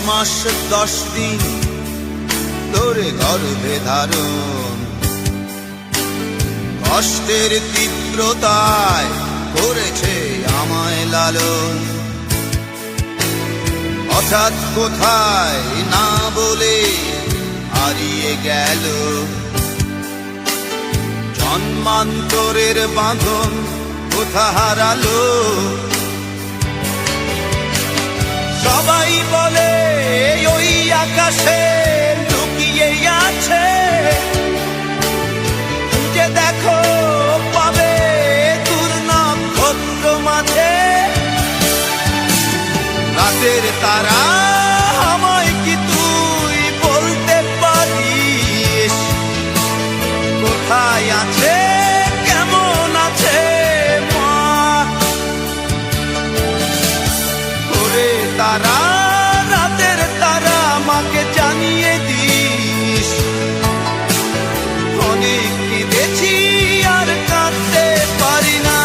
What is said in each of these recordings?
মাস 10 দিন ধরে গর্ভে ধারণ, কষ্টের তীব্রতায় করেছে আমায় লালন। হঠাৎ কোথায় না বলে হারিয়ে গেল, জন্মান্তরের বাঁধন কোথা হারালো। সবাই বলে ওই আকাশে লুকিয়ে আছে, খুঁজে দেখো পাবে দূর নক্ষত্র মাঝে। রাতের তারা আমায় কি তুই বলতে পারিস, কোথায় আছে কেমন আছে মা? ওরে তারা, রাতের তারা, মাকে জানিয়ে দিস। অনেক কেঁদেছি আর কাঁদতে পারি না।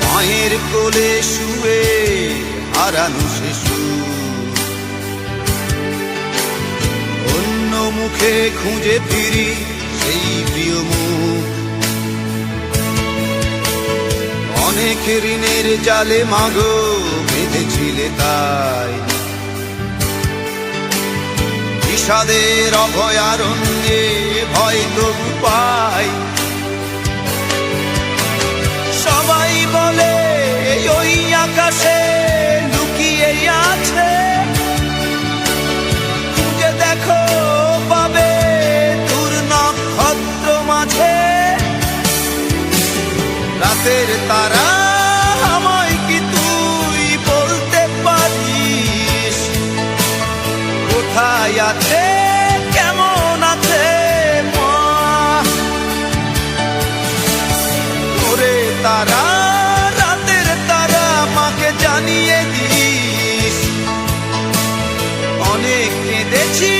মায়ের কোলে শুয়ে হারানো শিশু, অন্য মুখে খুঁজে ফিরি সেই প্রিয় মুখ। অনেক ঋণের জালে মাগো বেঁধেছিলে তাই, বিষাদের অভয়ারণ্যে ভয় তবু পাই। সবাই বলে ওই আকাশে লুকিয়ে আছে, খুঁজে দেখো পাবে দূর নক্ষত্র মাঝে। রাতের তারা আমায় কি তুই বলতে পারিস, কোথায় আছে কেমন আছে মা? ওরে তারা, রাতের তারা, মাকে জানিয়ে দিস। অনেক কেঁদেছি